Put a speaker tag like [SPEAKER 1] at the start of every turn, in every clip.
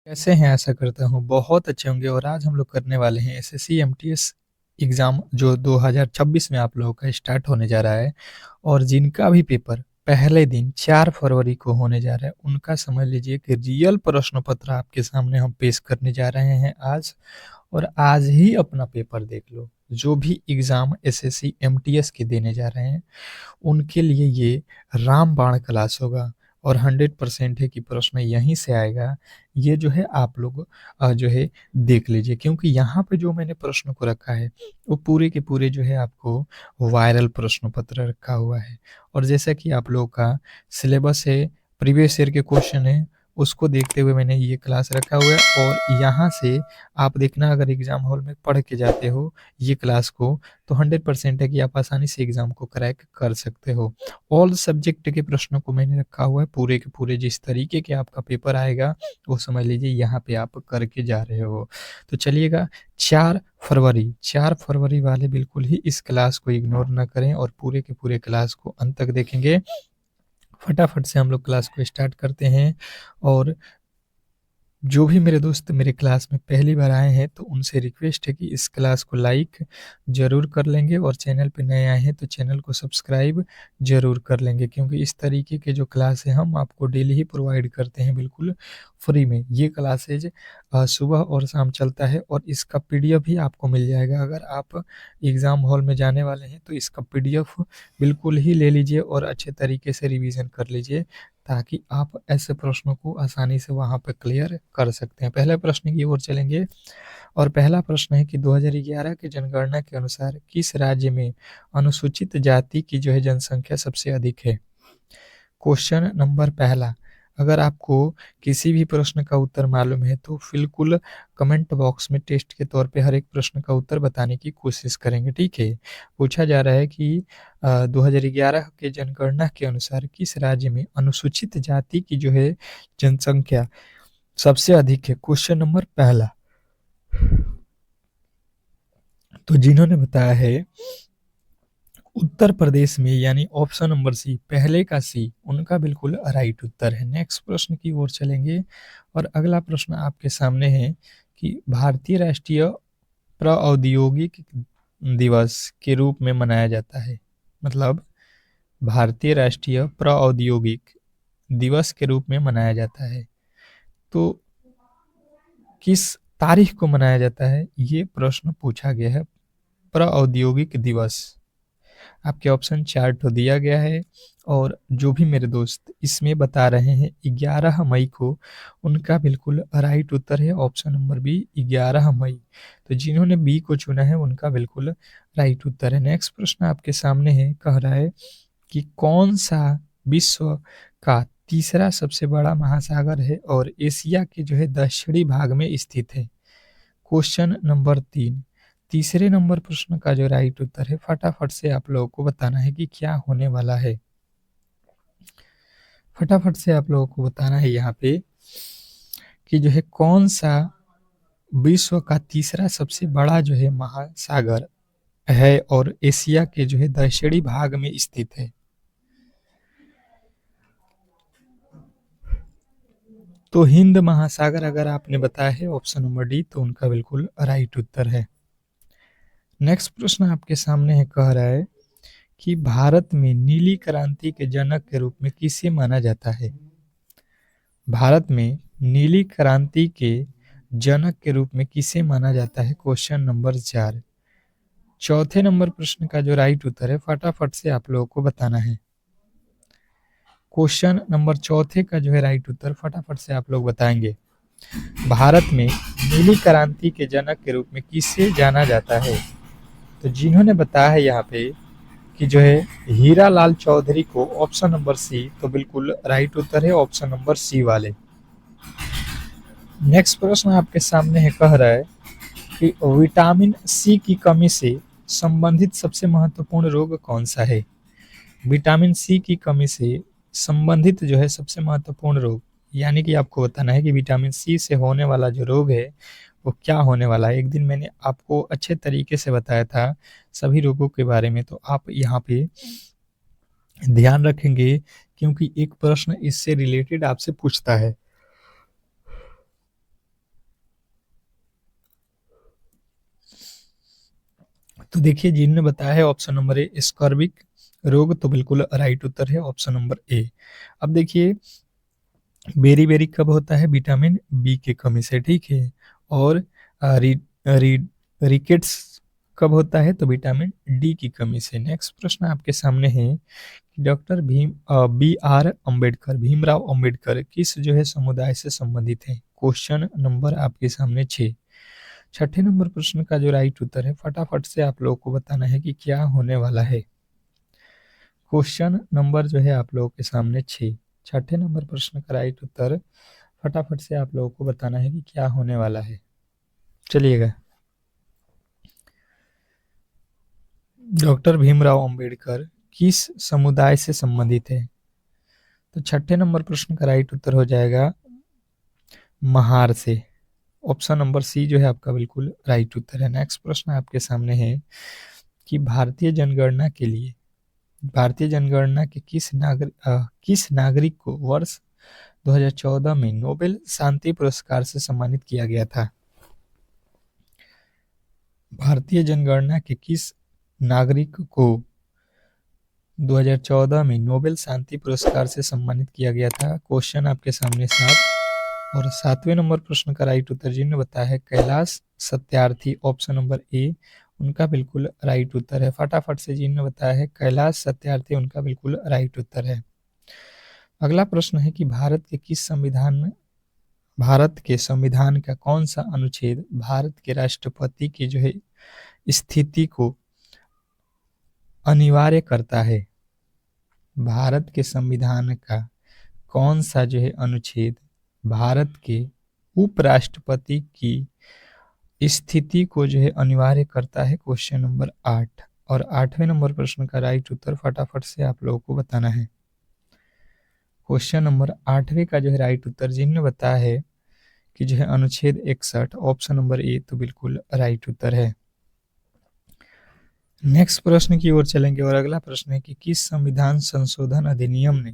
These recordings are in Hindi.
[SPEAKER 1] कैसे हैं? आशा करता हूँ बहुत अच्छे होंगे और आज हम लोग करने वाले हैं एसएससी एमटीएस एग्ज़ाम जो 2026 में आप लोगों का स्टार्ट होने जा रहा है और जिनका भी पेपर पहले दिन 4 फरवरी को होने जा रहा है, उनका समझ लीजिए कि रियल प्रश्न पत्र आपके सामने हम पेश करने जा रहे हैं आज। और आज ही अपना पेपर देख लो। जो भी एग्ज़ाम एसएससी एमटीएस के देने जा रहे हैं, उनके लिए ये रामबाण क्लास होगा और 100% है कि प्रश्न यहीं से आएगा। ये जो है आप लोग जो है देख लीजिए, क्योंकि यहाँ पे जो मैंने प्रश्न को रखा है वो पूरे के पूरे जो है आपको वायरल प्रश्न पत्र रखा हुआ है। और जैसा कि आप लोगों का सिलेबस है, प्रीवियस ईयर के क्वेश्चन है, उसको देखते हुए मैंने ये क्लास रखा हुआ है। और यहाँ से आप देखना, अगर एग्ज़ाम हॉल में पढ़ के जाते हो ये क्लास को, तो 100% है कि आप आसानी से एग्ज़ाम को क्रैक कर सकते हो। ऑल सब्जेक्ट के प्रश्नों को मैंने रखा हुआ है पूरे के पूरे। जिस तरीके के आपका पेपर आएगा वो समझ लीजिए यहाँ पे आप करके जा रहे हो। तो चलिएगा, 4 फरवरी वाले बिल्कुल ही इस क्लास को इग्नोर ना करें और पूरे के पूरे क्लास को अंत तक देखेंगे। फटाफट से हम लोग क्लास को स्टार्ट करते हैं। और जो भी मेरे दोस्त मेरे क्लास में पहली बार आए हैं, तो उनसे रिक्वेस्ट है कि इस क्लास को लाइक ज़रूर कर लेंगे और चैनल पे नए आए हैं तो चैनल को सब्सक्राइब ज़रूर कर लेंगे, क्योंकि इस तरीके के जो क्लास है हम आपको डेली ही प्रोवाइड करते हैं बिल्कुल फ्री में। ये क्लासेज सुबह और शाम चलता है और इसका पीडीएफ भी आपको मिल जाएगा। अगर आप एग्ज़ाम हॉल में जाने वाले हैं तो इसका पीडीएफ बिल्कुल ही ले लीजिए और अच्छे तरीके से रिवीजन कर लीजिए, ताकि आप ऐसे प्रश्नों को आसानी से वहाँ पे क्लियर कर सकते हैं। पहले प्रश्न की ओर चलेंगे और पहला प्रश्न है कि 2011 की जनगणना के अनुसार किस राज्य में अनुसूचित जाति की जो है जनसंख्या सबसे अधिक है? क्वेश्चन नंबर पहला। अगर आपको किसी भी प्रश्न का उत्तर मालूम है तो बिल्कुल कमेंट बॉक्स में टेस्ट के तौर पे हर एक प्रश्न का उत्तर बताने की कोशिश करेंगे, ठीक है? पूछा जा रहा है कि 2011 के जनगणना के अनुसार किस राज्य में अनुसूचित जाति की जो है जनसंख्या सबसे अधिक है? क्वेश्चन नंबर पहला। तो जिन्होंने बताया है उत्तर प्रदेश में, यानी ऑप्शन नंबर सी, पहले का सी, उनका बिल्कुल राइट उत्तर है। नेक्स्ट प्रश्न की ओर चलेंगे और अगला प्रश्न आपके सामने है कि भारतीय राष्ट्रीय प्रौद्योगिक दिवस के रूप में मनाया जाता है, मतलब भारतीय राष्ट्रीय प्रौद्योगिक दिवस के रूप में मनाया जाता है, तो किस तारीख को मनाया जाता है? ये प्रश्न पूछा गया है। प्रौद्योगिक दिवस आपके ऑप्शन 4 तो दिया गया है और जो भी मेरे दोस्त इसमें बता रहे हैं 11 मई को, उनका बिल्कुल राइट उत्तर है ऑप्शन नंबर बी, 11 मई। तो जिन्होंने बी को चुना है उनका बिल्कुल राइट उत्तर है। नेक्स्ट प्रश्न आपके सामने है, कह रहा है कि कौन सा विश्व का तीसरा सबसे बड़ा महासागर है और एशिया के जो है दक्षिणी भाग में स्थित है? Question number 3। तीसरे नंबर प्रश्न का जो राइट उत्तर है, फटाफट से आप लोगों को बताना है कि क्या होने वाला है। फटाफट से आप लोगों को बताना है यहाँ पे कि जो है कौन सा विश्व का तीसरा सबसे बड़ा जो है महासागर है और एशिया के जो है दक्षिणी भाग में स्थित है। तो हिंद महासागर अगर आपने बताया है ऑप्शन नंबर डी, तो उनका बिल्कुल राइट उत्तर है। नेक्स्ट प्रश्न आपके सामने है, कह रहा है कि भारत में नीली क्रांति के जनक के रूप में किसे माना जाता है? भारत में नीली क्रांति के जनक के रूप में किसे माना जाता है? Question number 4। चौथे नंबर प्रश्न का जो राइट उत्तर है, फटाफट से आप लोगों को बताना है। क्वेश्चन नंबर चौथे का जो है राइट उत्तर फटाफट से आप लोग बताएंगे। भारत में नीली क्रांति के जनक के रूप में किसे जाना जाता है? तो जिन्होंने बताया है यहाँ पे कि जो है हीरा लाल चौधरी को, ऑप्शन नंबर सी, तो बिल्कुल राइट उत्तर है ऑप्शन नंबर सी वाले। नेक्स्ट प्रश्न आपके सामने है, कह रहा है कि विटामिन सी की कमी से संबंधित सबसे महत्वपूर्ण रोग कौन सा है? विटामिन सी की कमी से संबंधित जो है सबसे महत्वपूर्ण रोग, यानी कि आपको बताना है कि विटामिन सी से होने वाला जो रोग है वो क्या होने वाला है। एक दिन मैंने आपको अच्छे तरीके से बताया था सभी रोगों के बारे में, तो आप यहाँ पे ध्यान रखेंगे क्योंकि एक प्रश्न इससे रिलेटेड आपसे पूछता है। तो देखिए जिन्होंने बताया है ऑप्शन नंबर ए स्कर्विक रोग, तो बिल्कुल राइट उत्तर है ऑप्शन नंबर ए। अब देखिए बेरी बेरी कब होता है? विटामिन बी की कमी से, ठीक है। और री, री, रिकेट्स कब होता है? तो विटामिन डी की कमी से। नेक्स्ट प्रश्न आपके सामने है कि doctor b r Ambedkar, Bhimrao Ambedkar किस जो है समुदाय से संबंधित है? क्वेश्चन नंबर आपके सामने 6। छठे नंबर प्रश्न का जो राइट उत्तर है फटाफट से आप लोगों को बताना है कि क्या होने वाला है। क्वेश्चन नंबर जो है आप लोगों के सामने 6, छठे नंबर प्रश्न का राइट उत्तर फटाफट से आप लोगों को बताना है कि क्या होने वाला है। चलिएगा, डॉक्टर भीमराव अंबेडकर किस समुदाय से संबंधित है? तो छठे नंबर प्रश्न का राइट उत्तर हो जाएगा महार से। ऑप्शन नंबर सी जो है आपका बिल्कुल राइट उत्तर है। नेक्स्ट प्रश्न आपके सामने है कि भारतीय जनगणना के किस नागरिक को वर्ष 2014 में नोबेल शांति पुरस्कार से सम्मानित किया गया था? भारतीय जनगणना के किस नागरिक को 2014 में नोबेल शांति पुरस्कार से सम्मानित किया गया था? क्वेश्चन आपके सामने 7 और 7वें नंबर प्रश्न का राइट उत्तर जिन्होंने बताया है Kailash Satyarthi, option number A उनका बिल्कुल राइट उत्तर है। फटाफट से जिन्होंने बताया है कैलाश सत्यार्थी, उनका बिल्कुल राइट उत्तर है। अगला प्रश्न है कि भारत के संविधान का कौन सा अनुच्छेद भारत के राष्ट्रपति की जो है स्थिति को अनिवार्य करता है? भारत के संविधान का कौन सा जो है अनुच्छेद भारत के उपराष्ट्रपति की स्थिति को जो है अनिवार्य करता है? क्वेश्चन नंबर 8 और 8वें नंबर प्रश्न का राइट उत्तर फटाफट से आप लोगों को बताना है। क्वेश्चन नंबर 8वें का जो है राइट उत्तर जिन्होंने बताया है कि जो है अनुच्छेद 61, ऑप्शन नंबर ए तो बिल्कुल राइट उत्तर है। नेक्स्ट प्रश्न की ओर चलेंगे और अगला प्रश्न है कि किस संविधान संशोधन अधिनियम ने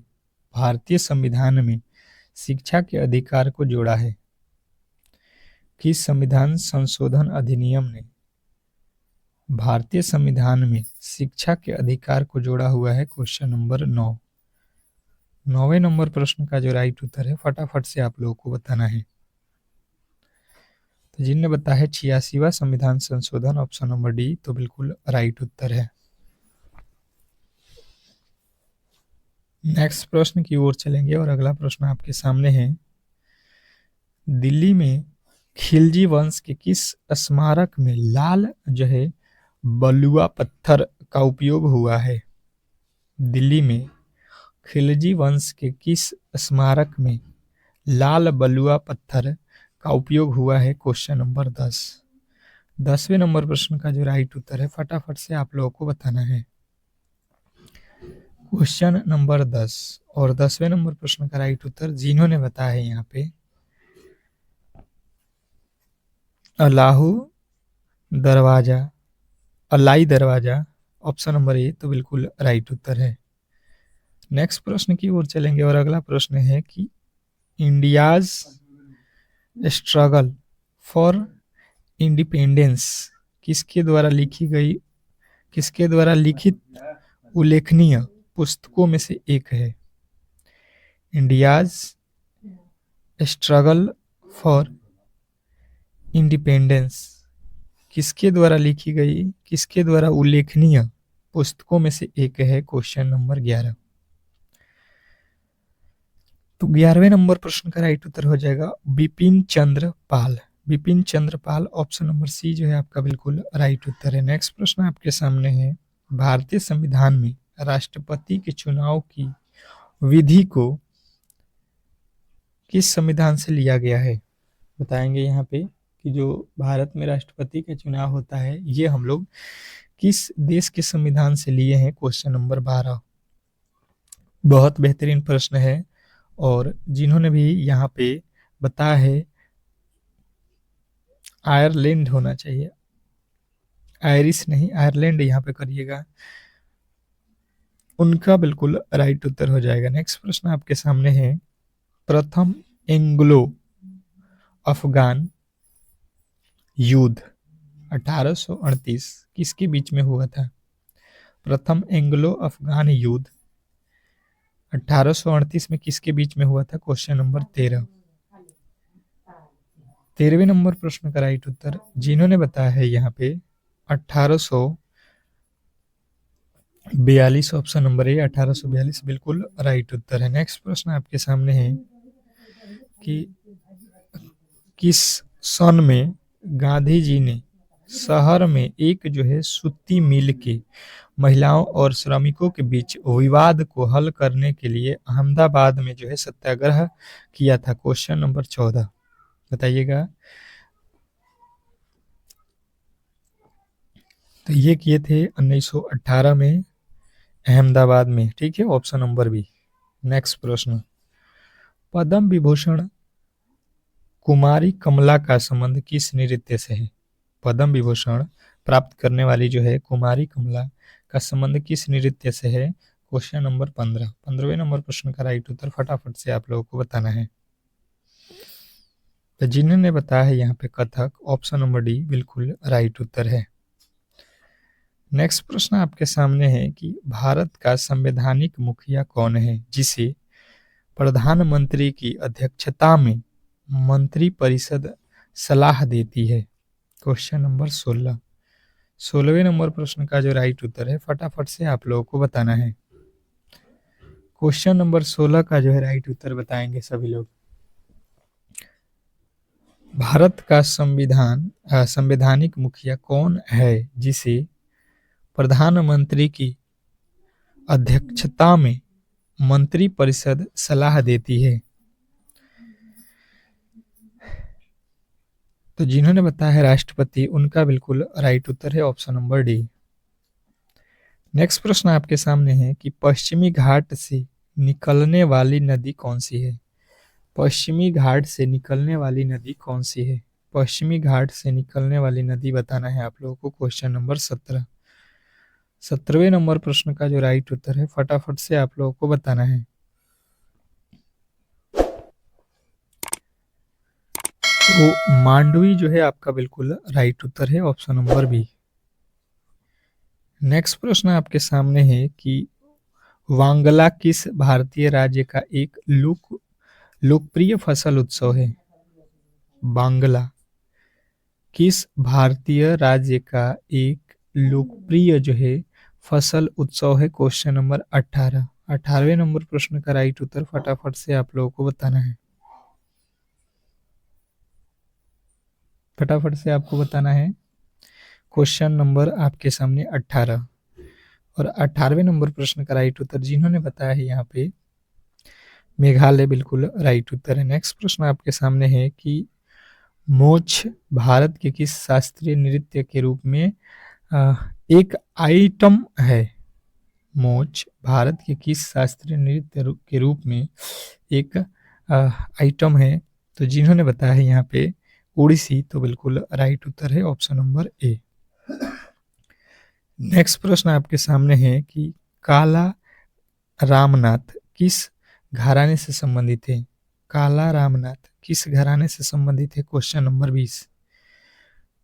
[SPEAKER 1] भारतीय संविधान में शिक्षा के अधिकार को जोड़ा है? किस संविधान संशोधन अधिनियम ने भारतीय संविधान में शिक्षा के अधिकार को जोड़ा हुआ है? Question number 9। 9वें नंबर प्रश्न का जो राइट उत्तर है फटाफट से आप लोगों को बताना है। तो जिनने बताया है 86वां संविधान संशोधन, ऑप्शन नंबर डी तो बिल्कुल राइट उत्तर है। नेक्स्ट प्रश्न की ओर चलेंगे और अगला प्रश्न आपके सामने है दिल्ली में खिलजी वंश के किस स्मारक में लाल जो है बलुआ पत्थर का उपयोग हुआ है? दिल्ली में खिलजी वंश के किस स्मारक में लाल बलुआ पत्थर का उपयोग हुआ है? Question number 10। 10वें नंबर प्रश्न का जो राइट उत्तर है फटाफट से आप लोगों को बताना है। क्वेश्चन नंबर 10 और 10वें नंबर प्रश्न का राइट उत्तर जिन्होंने बताया है यहाँ पे अलाई दरवाजा, ऑप्शन नंबर ए तो बिल्कुल राइट उत्तर है। नेक्स्ट प्रश्न की ओर चलेंगे और अगला प्रश्न है कि इंडियाज स्ट्रगल फॉर इंडिपेंडेंस किसके द्वारा लिखित उल्लेखनीय पुस्तकों में से एक है? इंडियाज स्ट्रगल फॉर इंडिपेंडेंस किसके द्वारा उल्लेखनीय पुस्तकों में से एक है? Question number 11। तो 11वें नंबर प्रश्न का राइट उत्तर हो जाएगा Bipin Chandra Pal, option number C जो है आपका बिल्कुल राइट उत्तर है। नेक्स्ट प्रश्न आपके सामने है भारतीय संविधान में राष्ट्रपति के चुनाव की विधि को किस संविधान से लिया गया है? बताएंगे यहाँ पे कि जो भारत में राष्ट्रपति का चुनाव होता है ये हम लोग किस देश के संविधान से लिए हैं? Question number 12। बहुत बेहतरीन प्रश्न है और जिन्होंने भी यहाँ पे बताया है आयरलैंड होना चाहिए, आयरिश नहीं आयरलैंड यहाँ पे करिएगा, उनका बिल्कुल राइट उत्तर हो जाएगा। नेक्स्ट प्रश्न आपके सामने है प्रथम एंग्लो अफगान युद्ध 1838 किसके बीच में हुआ था? प्रथम एंग्लो अफगान युद्ध 1838 में किसके बीच में हुआ था? Question number 13। 13वें नंबर प्रश्न का राइट उत्तर जिन्होंने बताया है यहाँ पे 1842, ऑप्शन नंबर ए 1842 बिल्कुल राइट उत्तर है। नेक्स्ट प्रश्न आपके सामने है कि किस सन में गांधी जी ने शहर में एक जो है सूती मिल के महिलाओं और श्रमिकों के बीच विवाद को हल करने के लिए अहमदाबाद में जो है सत्याग्रह किया था? क्वेश्चन नंबर 14 बताइएगा। तो ये किए थे 1918 में अहमदाबाद में, ठीक है, ऑप्शन नंबर बी। नेक्स्ट प्रश्न, पद्म विभूषण कुमारी कमला का संबंध किस नृत्य से है? पद्म विभूषण प्राप्त करने वाली जो है कुमारी कमला का संबंध किस नृत्य से है? Question number 15। 15वें नंबर प्रश्न का राइट उत्तर फटाफट से आप लोगों को बताना है। तो जिन्होंने बताया है यहाँ पे कथक, ऑप्शन नंबर डी बिल्कुल राइट उत्तर है। नेक्स्ट प्रश्न आपके सामने है कि भारत का संवैधानिक मुखिया कौन है जिसे प्रधानमंत्री की अध्यक्षता में मंत्रिपरिषद सलाह देती है? Question number 16। 16वें नंबर प्रश्न का जो राइट उत्तर है फटाफट से आप लोगों को बताना है। क्वेश्चन नंबर 16 का जो है राइट उत्तर बताएंगे सभी लोग। भारत का संवैधानिक मुखिया कौन है जिसे प्रधानमंत्री की अध्यक्षता में मंत्रिपरिषद सलाह देती है? तो जिन्होंने बताया है राष्ट्रपति, उनका बिल्कुल राइट उत्तर है ऑप्शन नंबर डी। नेक्स्ट प्रश्न आपके सामने है कि पश्चिमी घाट से निकलने वाली नदी कौन सी है? पश्चिमी घाट से निकलने वाली नदी कौन सी है? पश्चिमी घाट से निकलने वाली नदी बताना है आप लोगों को। Question number 17। 17वें नंबर प्रश्न का जो राइट उत्तर है फटाफट से आप लोगों को बताना है। तो मांडवी जो है आपका बिल्कुल राइट उत्तर है ऑप्शन नंबर बी। नेक्स्ट प्रश्न आपके सामने है कि वांगला किस भारतीय राज्य का एक लोकप्रिय फसल उत्सव है? बांग्ला किस भारतीय राज्य का एक लोकप्रिय जो है फसल उत्सव है? Question number 18। 18वें नंबर प्रश्न का राइट उत्तर फटाफट से आप लोगों को बताना है। फटाफट से आपको बताना है। क्वेश्चन नंबर आपके सामने 18 और 18वें नंबर प्रश्न का राइट उत्तर जिन्होंने बताया है यहाँ पे मेघालय बिल्कुल राइट उत्तर है। नेक्स्ट प्रश्न आपके सामने है कि मोच भारत के किस शास्त्रीय नृत्य के रूप में एक आइटम है? मोच भारत के किस शास्त्रीय नृत्य के रूप में एक आइटम है? तो जिन्होंने बताया है यहाँ पे ओडिसी, तो बिल्कुल राइट उत्तर है ऑप्शन नंबर ए। नेक्स्ट प्रश्न आपके सामने है कि काला रामनाथ किस घराने से संबंधित है? काला रामनाथ किस घराने से संबंधित है? Question number 20।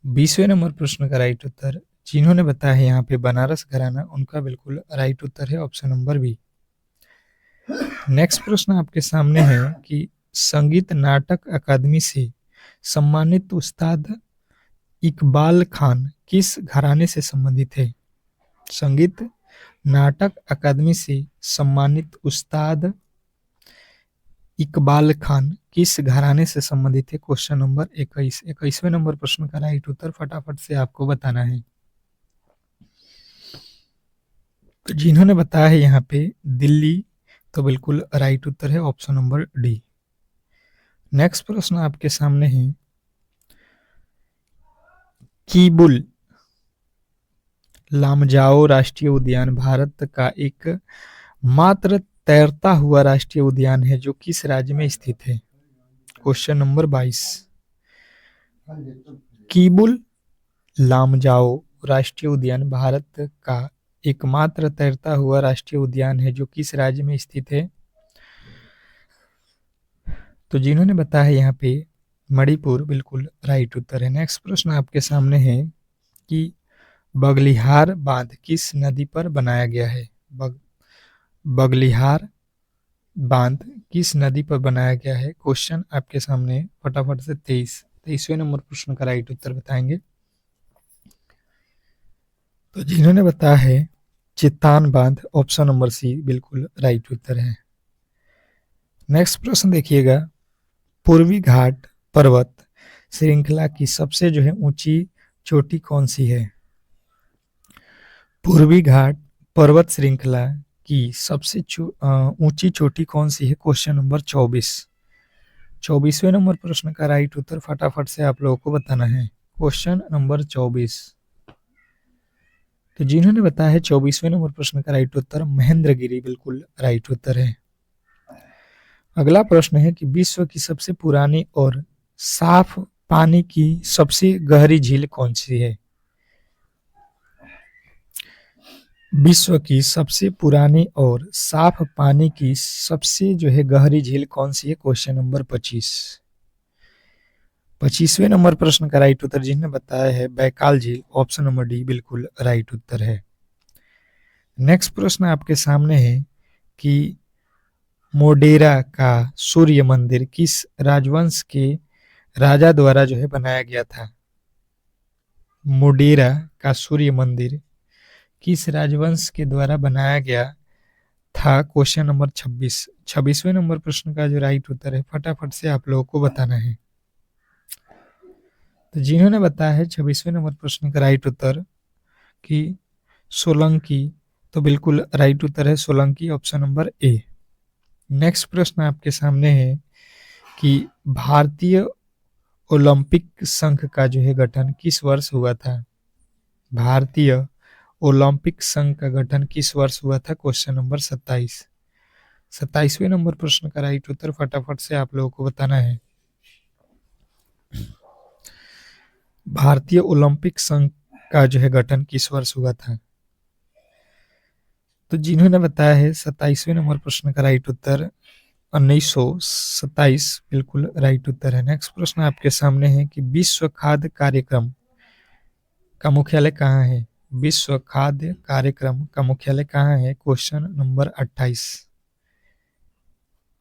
[SPEAKER 1] 20वें नंबर प्रश्न का राइट उत्तर जिन्होंने बताया है यहाँ पे बनारस घराना, उनका बिल्कुल राइट उत्तर है ऑप्शन नंबर बी। नेक्स्ट प्रश्न आपके सामने है कि संगीत नाटक अकादमी से सम्मानित उस्ताद इकबाल खान किस घराने से संबंधित है? संगीत नाटक अकादमी से सम्मानित उस्ताद इकबाल खान किस घराने से संबंधित है? Question number 21। 21वें नंबर प्रश्न का राइट उत्तर फटाफट से आपको बताना है। तो जिन्होंने बताया है यहाँ पे दिल्ली, तो बिल्कुल राइट उत्तर है ऑप्शन नंबर डी। नेक्स्ट प्रश्न आपके सामने है कीबुल लामजाओ राष्ट्रीय उद्यान भारत का एक मात्र तैरता हुआ राष्ट्रीय उद्यान है जो किस राज्य में स्थित है? Question number 22। कीबुल लामजाओ राष्ट्रीय उद्यान भारत का एकमात्र तैरता हुआ राष्ट्रीय उद्यान है जो किस राज्य में स्थित है? तो जिन्होंने बताया है यहाँ पे मणिपुर, बिल्कुल राइट उत्तर है। नेक्स्ट प्रश्न आपके सामने है कि बगलिहार बांध किस नदी पर बनाया गया है? बगलिहार बांध किस नदी पर बनाया गया है? क्वेश्चन आपके सामने फटाफट से 23वें नंबर प्रश्न का राइट उत्तर बताएंगे। तो जिन्होंने बताया है चित्तान बांध, ऑप्शन नंबर सी बिल्कुल राइट उत्तर है। नेक्स्ट प्रश्न देखिएगा, पूर्वी घाट पर्वत श्रृंखला की सबसे ऊंची चोटी कौन सी है? पूर्वी घाट पर्वत श्रृंखला की सबसे ऊंची चोटी कौन सी है? क्वेश्चन नंबर 24वें नंबर प्रश्न का राइट उत्तर फटाफट से आप लोगों को बताना है। Question number 24। तो जिन्होंने बताया है 24वें नंबर प्रश्न का राइट उत्तर महेंद्रगिरी बिल्कुल राइट उत्तर है। अगला प्रश्न है कि विश्व की सबसे पुरानी और साफ पानी की सबसे गहरी झील कौन सी है? विश्व की सबसे पुरानी और साफ पानी की सबसे गहरी झील कौन सी है? क्वेश्चन नंबर 25वें नंबर प्रश्न का राइट उत्तर जिन्होंने बताया है बैकाल झील, ऑप्शन नंबर डी बिल्कुल राइट उत्तर है। नेक्स्ट प्रश्न आपके सामने है कि मोडेरा का सूर्य मंदिर किस राजवंश के राजा द्वारा बनाया गया था? मोडेरा का सूर्य मंदिर किस राजवंश के द्वारा बनाया गया था? क्वेश्चन नंबर 26वें नंबर प्रश्न का जो राइट उत्तर है फटाफट से आप लोगों को बताना है। तो जिन्होंने बताया है 26वें नंबर प्रश्न का राइट उत्तर कि सोलंकी, तो बिल्कुल राइट उत्तर है Solanki, option number A. Next प्रश्न आपके सामने है कि भारतीय ओलंपिक संघ का गठन किस वर्ष हुआ था? भारतीय ओलंपिक संघ का गठन किस वर्ष हुआ था? क्वेश्चन नंबर 27वें नंबर प्रश्न का राइट उत्तर फटाफट से आप लोगों को बताना है। भारतीय ओलंपिक संघ का गठन किस वर्ष हुआ था? तो जिन्होंने बताया है 27वें नंबर प्रश्न का राइट उत्तर 1927 बिल्कुल राइट उत्तर है। नेक्स्ट प्रश्न आपके सामने है कि विश्व खाद्य कार्यक्रम का मुख्यालय कहाँ है? विश्व खाद्य कार्यक्रम का मुख्यालय कहाँ है? क्वेश्चन नंबर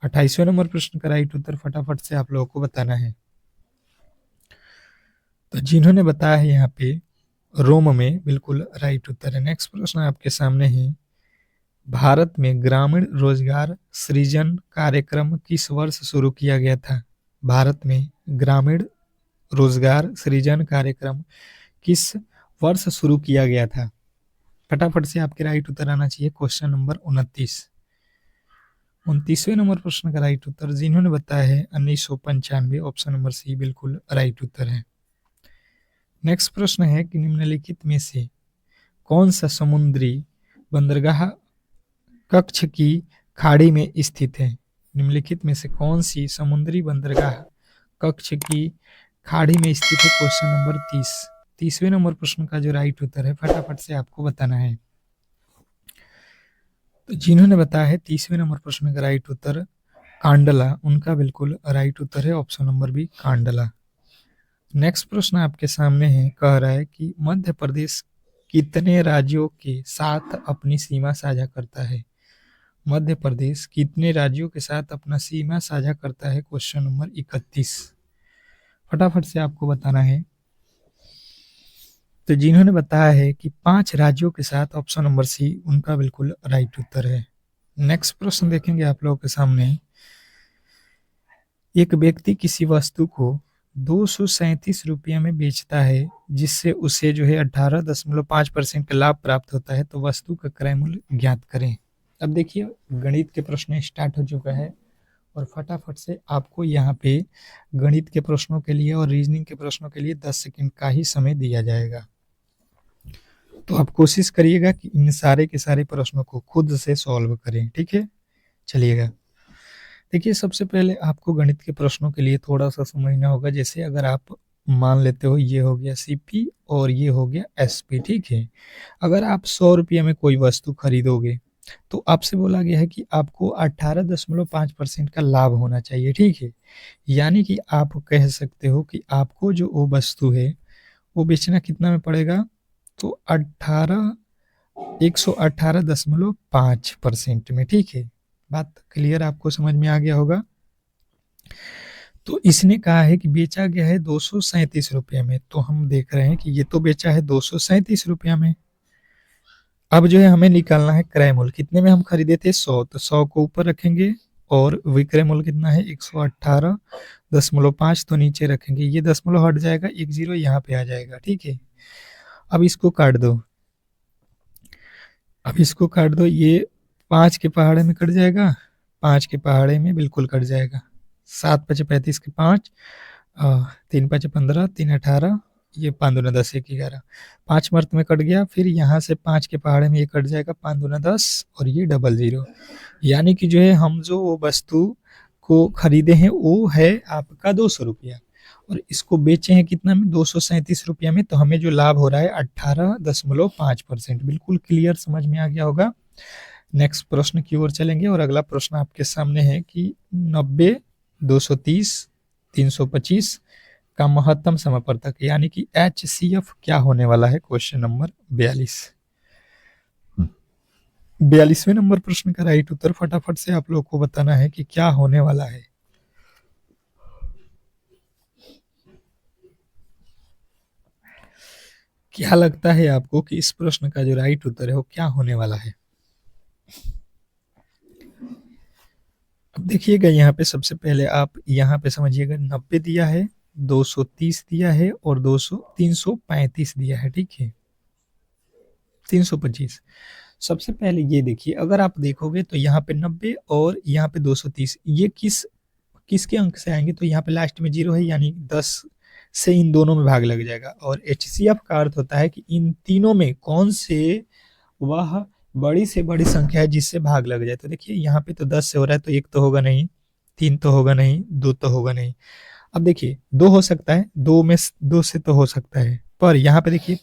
[SPEAKER 1] 28वें नंबर प्रश्न का राइट उत्तर फटाफट से आप लोगों को बताना है। तो जिन्होंने बताया है यहाँ पे रोम में बिल्कुल राइट उत्तर है। नेक्स्ट प्रश्न आपके सामने है भारत में ग्रामीण रोजगार सृजन कार्यक्रम किस वर्ष शुरू किया गया था? भारत में ग्रामीण रोजगार सृजन कार्यक्रम किस वर्ष शुरू किया गया था? फटाफट से आपके राइट उत्तर आना चाहिए। क्वेश्चन नंबर 29वें नंबर प्रश्न का राइट उत्तर जिन्होंने बताया है 1995, ऑप्शन नंबर सी बिल्कुल राइट उत्तर है। नेक्स्ट प्रश्न है कि निम्नलिखित में से कौन सा समुद्री बंदरगाह कच्छ की खाड़ी में स्थित है? निम्नलिखित में से कौन सी समुद्री बंदरगाह कच्छ की खाड़ी में स्थित है? क्वेश्चन नंबर 30वें नंबर प्रश्न का जो राइट उत्तर है फटाफट से आपको बताना है। तो जिन्होंने बताया है 30वें नंबर प्रश्न का राइट उत्तर कांडला, उनका बिल्कुल राइट उत्तर है option number b Kandla. Next प्रश्न आपके सामने है, कह रहा है कि मध्य प्रदेश कितने राज्यों के साथ अपनी सीमा साझा करता है? मध्य प्रदेश कितने राज्यों के साथ अपना सीमा साझा करता है? क्वेश्चन नंबर 31, फटाफट से आपको बताना है। तो जिन्होंने बताया है कि 5 राज्यों के साथ, ऑप्शन नंबर सी उनका बिल्कुल राइट उत्तर है। नेक्स्ट प्रश्न देखेंगे आप लोगों के सामने, एक व्यक्ति किसी वस्तु को 237 रुपये में बेचता है जिससे उसे 18.5% का लाभ प्राप्त होता है, तो वस्तु का क्रय मूल्य ज्ञात करें। अब देखिए गणित के प्रश्न स्टार्ट हो चुका है और फटाफट से आपको यहाँ पे गणित के प्रश्नों के लिए और रीजनिंग के प्रश्नों के लिए 10 सेकंड का ही समय दिया जाएगा। तो आप कोशिश करिएगा कि इन सारे के सारे प्रश्नों को खुद से सॉल्व करें, ठीक है। चलिएगा, देखिए सबसे पहले आपको गणित के प्रश्नों के लिए थोड़ा सा समझना होगा। जैसे अगर आप मान लेते हो ये हो गया सीपी और ये हो गया एसपी, ठीक है। अगर आप 100 रुपये में कोई वस्तु खरीदोगे तो आपसे बोला गया है कि आपको 18.5% का लाभ होना चाहिए, ठीक है। यानी कि आप कह सकते हो कि आपको जो वो वस्तु है वो बेचना कितना में पड़ेगा, 118.5% में। ठीक है, बात क्लियर आपको समझ में आ गया होगा। तो इसने कहा है कि बेचा गया है 237 रुपये में, तो हम देख रहे हैं कि ये तो बेचा है 237 रुपया में। अब जो है हमें निकालना है क्रय मूल्य, कितने में हम खरीदे थे 100, तो 100 को ऊपर रखेंगे और विक्रय मूल्य कितना है 118.5, तो नीचे रखेंगे, ये दशमलव हट जाएगा, एक जीरो यहाँ पे आ जाएगा। ठीक है, अब इसको काट दो, ये 5 के पहाड़े में कट जाएगा, 5 के पहाड़े में बिल्कुल कट जाएगा, 7 पचे 35 के 5, 3 पचे 15, 3 18, ये 5 दूना 10, 1 11, 5 मर्त में कट गया, फिर यहाँ से 5 के पहाड़े में ये कट जाएगा, 5 दूना 10 और ये डबल जीरो, यानी कि जो है हम जो वो वस्तु को खरीदे हैं वो है आपका 200 रुपया और इसको बेचे हैं कितना में 237 रुपया में, तो हमें जो लाभ हो रहा है 18.5%। बिल्कुल क्लियर समझ में आ गया होगा। नेक्स्ट प्रश्न की ओर चलेंगे और अगला प्रश्न आपके सामने है कि 90, 230, 325 का महत्तम समवर्तक यानी कि HCF क्या होने वाला है। क्वेश्चन नंबर 42, 42वें नंबर प्रश्न का राइट उत्तर फटाफट से आप लोग को बताना है कि क्या होने वाला है। क्या लगता है आपको कि इस प्रश्न का जो राइट उत्तर है वो क्या होने वाला है। अब देखिएगा यहाँ पे सबसे पहले आप यहाँ पे समझिएगा 90 दिया है, 230 दिया है और 335 दिया है। ठीक है, 325। सबसे पहले ये देखिए, अगर आप देखोगे तो यहाँ पे 90 और यहाँ पे 230 ये किसके अंक से आएंगे, तो यहाँ पे लास्ट में जीरो है यानी 10 से इन दोनों में भाग लग जाएगा और HCF का अर्थ होता है कि इन तीनों में कौन से वह बड़ी से बड़ी संख्या है जिससे भाग लग जाए। तो देखिए यहाँ पे तो 10 से हो रहा है, तो 1 तो होगा नहीं, 3 तो होगा नहीं, 2 तो होगा नहीं। अब देखिए 2 हो सकता है, 2 से तो हो सकता है, पर यहाँ पे देखिए,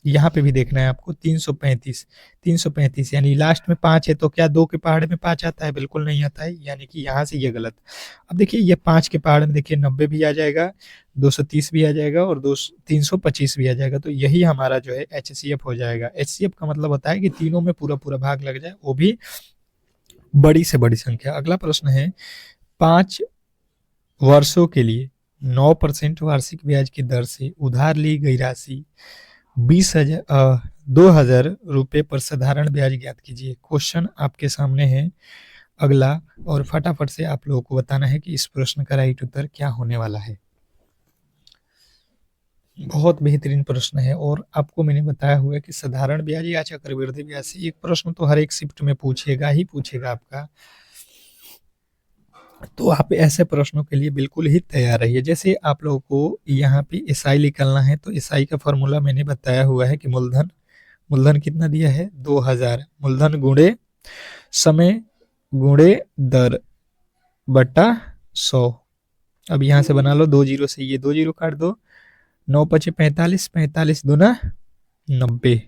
[SPEAKER 1] यहाँ पे भी देखना है आपको 335 यानी लास्ट में 5 है, तो क्या 2 के पहाड़े में 5 आता है, बिल्कुल नहीं आता है, यानी कि यहाँ से ये गलत। अब देखिए ये 5 के पहाड़े में देखिए 90 भी आ जाएगा, 230 भी आ जाएगा और 325 भी आ जाएगा, तो यही हमारा जो है HCF हो जाएगा। HCF का मतलब होता है कि तीनों में पूरा पूरा भाग लग जाए, वो भी बड़ी से बड़ी संख्या। अगला प्रश्न है 5 वर्षों के लिए 9% वार्षिक ब्याज की दर से उधार ली गई राशि 2,000 रुपये पर साधारण ब्याज ज्ञात कीजिए। क्वेश्चन आपके सामने है अगला और फटाफट से आप लोगों को बताना है कि इस प्रश्न का राइट उत्तर क्या होने वाला है। बहुत बेहतरीन प्रश्न है और आपको मैंने बताया हुआ है कि साधारण ब्याज या चक्रवृद्धि ब्याज से एक प्रश्न तो हर एक शिफ्ट में पूछेगा आपका, तो आप ऐसे प्रश्नों के लिए बिल्कुल ही तैयार रहिए। जैसे आप लोगों को यहाँ पे SI निकालना है, तो SI का फॉर्मूला मैंने बताया हुआ है कि मूलधन कितना दिया है 2000, मूलधन गुणे समय गुणे दर बटा 100। अब यहाँ से बना लो 2 जीरो से ये 2 जीरो काट दो, 9 पचे 45, 45 दूना 90,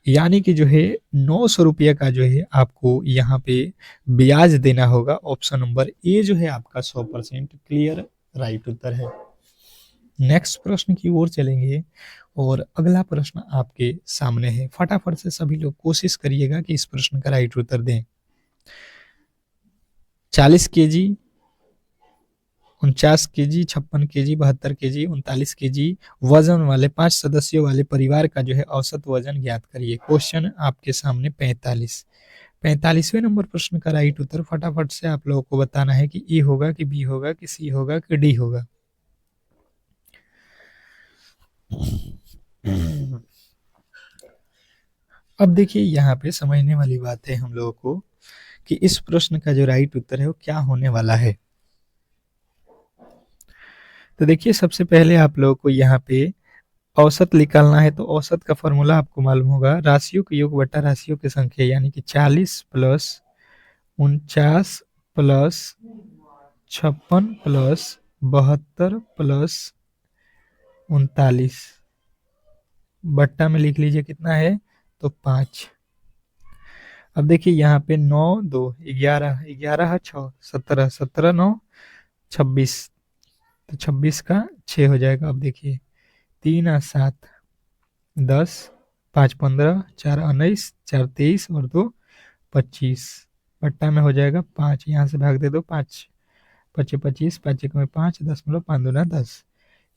[SPEAKER 1] यानी कि जो है 900 रुपये का जो है आपको यहाँ पे ब्याज देना होगा। ऑप्शन नंबर ए जो है आपका 100% क्लियर राइट उत्तर है। नेक्स्ट प्रश्न की ओर चलेंगे और अगला प्रश्न आपके सामने है। फटाफट से सभी लोग कोशिश करिएगा कि इस प्रश्न का राइट उत्तर दें। 40 KG, 49 KG, 56 KG, 72 KG, 39 KG वजन वाले 5 सदस्यों वाले परिवार का जो है औसत वजन ज्ञात करिए। क्वेश्चन आपके सामने 45वें नंबर प्रश्न का राइट उत्तर फटाफट से आप लोगों को बताना है कि ए होगा कि बी होगा कि सी होगा कि डी होगा। अब देखिए यहाँ पे समझने वाली बात है हम लोगों को कि इस प्रश्न का जो राइट उत्तर है वो क्या होने वाला है। तो देखिए सबसे पहले आप लोगों को यहाँ पे औसत निकालना है, तो औसत का फॉर्मूला आपको मालूम होगा, राशियों के योग बटा राशियों की संख्या, यानी कि 40 प्लस 49 प्लस 56 प्लस 72 प्लस 39 बट्टा में लिख लीजिए कितना है, तो 5। अब देखिए यहाँ पे 9 2 11, 11 6 17, 17 9 26, तो 26 का 6 हो जाएगा। अब देखिए 3 7 10, 5 15, 4 19, 4 23 और 2 25। बट्टा में हो जाएगा 5, यहाँ से भाग दे दो 5 5 25, 5 1 में 5, 10,5 दूना 10,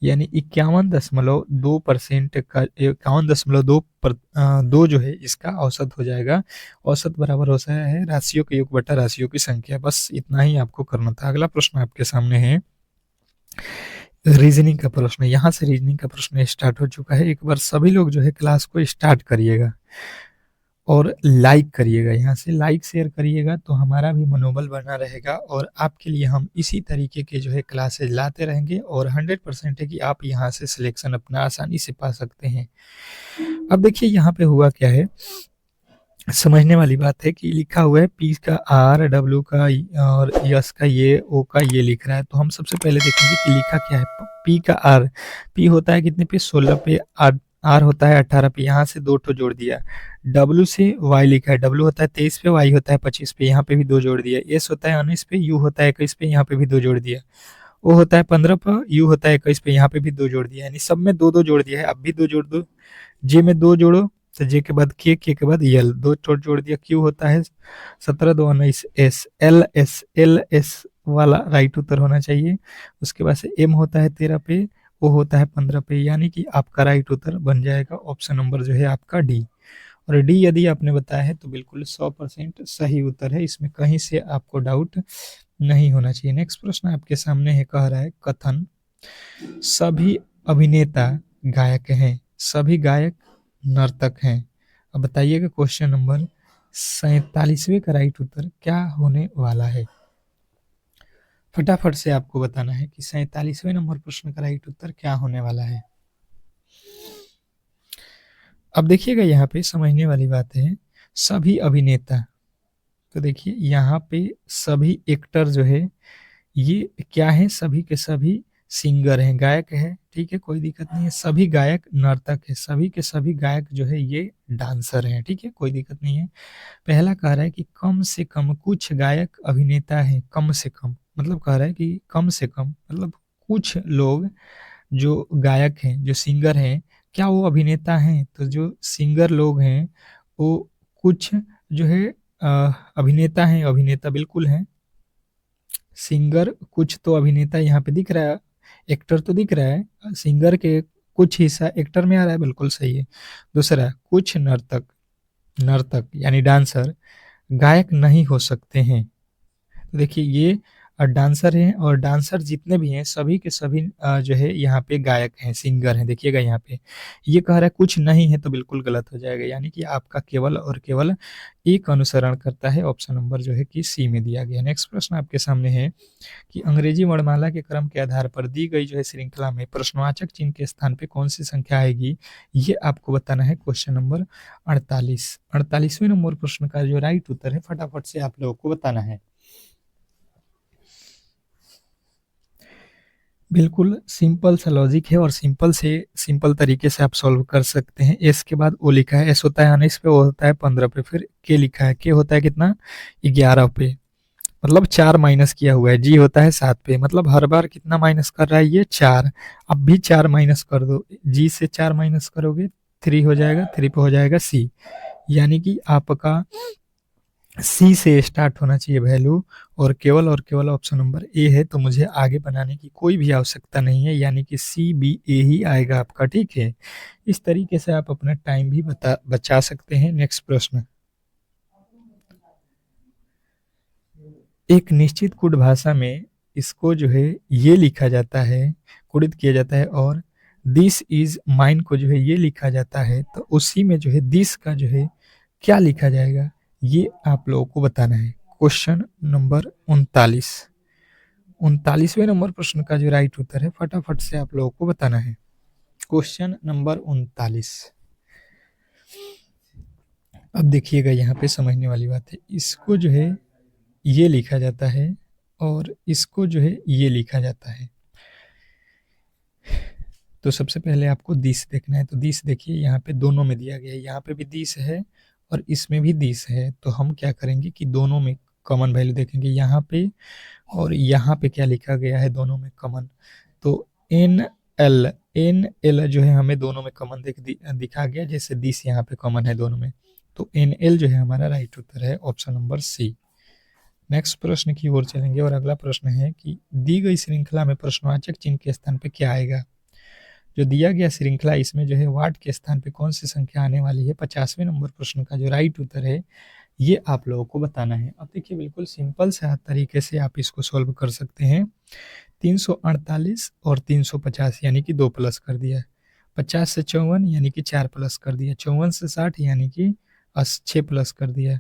[SPEAKER 1] यानी 51.2% का 51.2 जो है इसका औसत हो जाएगा। औसत बराबर होता है राशियों के योग बटा राशियों की संख्या। बस इतना ही आपको करना था। अगला प्रश्न आपके सामने है रीजनिंग का प्रश्न। यहाँ से रीजनिंग का प्रश्न स्टार्ट हो चुका है। एक बार सभी लोग जो है क्लास को स्टार्ट करिएगा और लाइक करिएगा, यहाँ से लाइक शेयर करिएगा तो हमारा भी मनोबल बना रहेगा और आपके लिए हम इसी तरीके के जो है क्लासेज लाते रहेंगे और 100% है कि आप यहाँ से सिलेक्शन अपना आसानी से पा सकते हैं। अब देखिए यहाँ पे हुआ क्या है, समझने वाली बात है कि लिखा हुआ है पी का आर, डब्ल्यू का और यस का ये, ओ का ये लिख रहा है। तो हम सबसे पहले देखेंगे कि लिखा क्या है। पी का आर, पी होता है कितने पे 16 पे, आर होता है 18 पे, यहाँ से 2 ठो जोड़ दिया। डब्ल्यू से वाई लिखा है, डब्ल्यू होता है 23 पे, वाई होता है 25 पे, यहाँ पे भी 2 जोड़ दिया। एस होता है 19 पे, यू होता है 21 पे, यहाँ पे भी 2 जोड़ दिया। ओ होता है 15 पे, यू होता है 21 पे, यहाँ पे भी 2 जोड़ दिया। यानी सब में 2 2 जोड़ दिया है। अब भी 2 जोड़ दो। जे में 2 जोड़ो तो जे के बाद के के बाद यल, 2 जोड़ दिया। क्यू होता है 17 2 19, एस एल एस वाला राइट उत्तर होना चाहिए। उसके बाद से एम होता है 13 पे, ओ होता है 15 पे, यानी कि आपका राइट उत्तर बन जाएगा ऑप्शन नंबर जो है आपका डी। और डी यदि आपने बताया है तो बिल्कुल 100% सही उत्तर है, इसमें कहीं से आपको डाउट नहीं होना चाहिए। नेक्स्ट प्रश्न आपके सामने है, कह रहा है कथन सभी अभिनेता गायक हैं, सभी गायक नर्तक हैं। अब बताइएगा क्वेश्चन नंबर 47वें का राइट उत्तर क्या होने वाला है। फटाफट से आपको बताना है कि 47वें नंबर प्रश्न का राइट उत्तर क्या होने वाला है। अब देखिएगा यहाँ पे समझने वाली बात है, सभी अभिनेता, तो देखिए यहाँ पे सभी एक्टर जो है ये क्या है, सभी के सभी सिंगर हैं, गायक है, ठीक है, कोई दिक्कत नहीं है। सभी गायक नर्तक है, सभी के सभी गायक जो है ये डांसर हैं, ठीक है, कोई दिक्कत नहीं है। पहला कह रहा है कि कम से कम कुछ गायक अभिनेता हैं, कम से कम मतलब कह रहा है कि कम से कम मतलब कुछ लोग जो गायक हैं, जो सिंगर हैं, क्या वो अभिनेता हैं? तो जो सिंगर लोग हैं वो कुछ जो है अभिनेता हैं, अभिनेता बिल्कुल हैं। सिंगर कुछ तो अभिनेता यहाँ पे दिख रहा है, एक्टर तो दिख रहा है, सिंगर के कुछ हिस्सा एक्टर में आ रहा है, बिल्कुल सही है। दूसरा, कुछ नर्तक, नर्तक यानी डांसर गायक नहीं हो सकते हैं। तो देखिए ये डांसर हैं और डांसर जितने भी हैं सभी के सभी जो है यहाँ पे गायक हैं, सिंगर हैं। देखिएगा यहाँ पे ये कह रहा है कुछ नहीं है तो बिल्कुल गलत हो जाएगा, यानी कि आपका केवल और केवल एक अनुसरण करता है। ऑप्शन नंबर जो है कि सी में दिया गया। नेक्स्ट प्रश्न आपके सामने है कि अंग्रेजी वर्णमाला के क्रम के आधार पर दी गई जो है श्रृंखला में प्रश्नवाचक चिन्ह के स्थान पे कौन सी संख्या आएगी, ये आपको बताना है। क्वेश्चन नंबर 48, 48वें नंबर प्रश्न का जो राइट उत्तर है फटाफट से आप लोगों को बताना है। बिल्कुल सिंपल सा लॉजिक है और सिंपल तरीके से आप सॉल्व कर सकते हैं। एस के बाद ओ लिखा है, एस होता है 19 पे, ओ होता है 15 पे, फिर के लिखा है, के होता है कितना 11 पे, मतलब 4 माइनस किया हुआ है। जी होता है 7 पे, मतलब हर बार कितना माइनस कर रहा है ये 4। अब भी 4 माइनस कर दो, जी से 4 माइनस करोगे 3 हो जाएगा, 3 पे हो जाएगा सी, यानी कि आपका सी से स्टार्ट होना चाहिए वैल्यू और केवल ऑप्शन नंबर ए है, तो मुझे आगे बनाने की कोई भी आवश्यकता नहीं है, यानी कि सी बी ए ही आएगा आपका, ठीक है। इस तरीके से आप अपना टाइम भी बचा सकते हैं। नेक्स्ट प्रश्न, एक निश्चित कुट भाषा में इसको जो है ये लिखा जाता है, कुड़ित किया जाता है, और दिस इज माइन को जो है ये लिखा जाता है, तो उसी में जो है दिस का जो है क्या लिखा जाएगा ये आप लोगों को बताना है। क्वेश्चन नंबर 39, 39वें नंबर प्रश्न का जो राइट उत्तर है फटाफट से आप लोगों को बताना है। क्वेश्चन नंबर 39, अब देखिएगा यहाँ पे समझने वाली बात है, इसको जो है ये लिखा जाता है और इसको जो है ये लिखा जाता है। तो सबसे पहले आपको दिस देखना है, तो दिस देखिए यहाँ पे दोनों में दिया गया है, यहाँ पे भी दिस है और इसमें भी दिस है, तो हम क्या करेंगे कि दोनों में कॉमन वैल्यू देखेंगे, यहाँ पे और यहाँ पे क्या लिखा गया है दोनों में कॉमन, तो एन एल एन एल जो है हमें दोनों में कॉमन दिखा गया, जैसे दिस यहाँ पे कॉमन है दोनों में, तो एन एल जो है हमारा राइट उत्तर है ऑप्शन नंबर सी। नेक्स्ट प्रश्न की ओर चलेंगे और अगला प्रश्न है कि दी गई श्रृंखला में प्रश्नवाचक चिन्ह के स्थान पे क्या आएगा। जो दिया गया श्रृंखला, इसमें जो है वाट के स्थान पे कौन सी संख्या आने वाली है। 50वें नंबर प्रश्न का जो राइट उत्तर है ये आप लोगों को बताना है। अब देखिए बिल्कुल सिंपल से तरीके से आप इसको सॉल्व कर सकते हैं। 348 और 350 यानी कि 2 प्लस कर दिया है। 50 से 54 यानी कि 4 प्लस कर दिया। 54 से 60 यानी कि 6 प्लस कर दिया।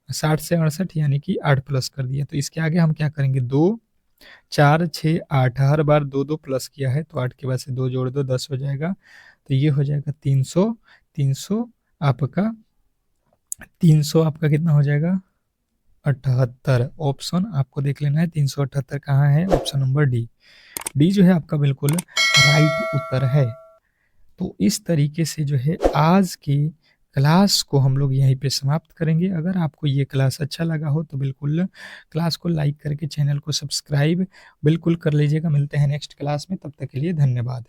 [SPEAKER 1] 60 से 68 यानी कि 8 प्लस कर दिया। तो इसके आगे हम क्या करेंगे, 2 4 6 8, हर बार 2 2 प्लस किया है तो 8 के बाद से 2 जोड़ दो 10 हो जाएगा। तो ये हो जाएगा 300। 300 आपका 300 आपका कितना हो जाएगा 78। ऑप्शन आपको देख लेना है 378 कहाँ है, ऑप्शन नंबर डी। डी जो है आपका बिल्कुल राइट उत्तर है। तो इस तरीके से जो है आज की क्लास को हम लोग यहीं पे समाप्त करेंगे। अगर आपको ये क्लास अच्छा लगा हो तो बिल्कुल क्लास को लाइक करके चैनल को सब्सक्राइब बिल्कुल कर लीजिएगा। मिलते हैं नेक्स्ट क्लास में, तब तक के लिए धन्यवाद।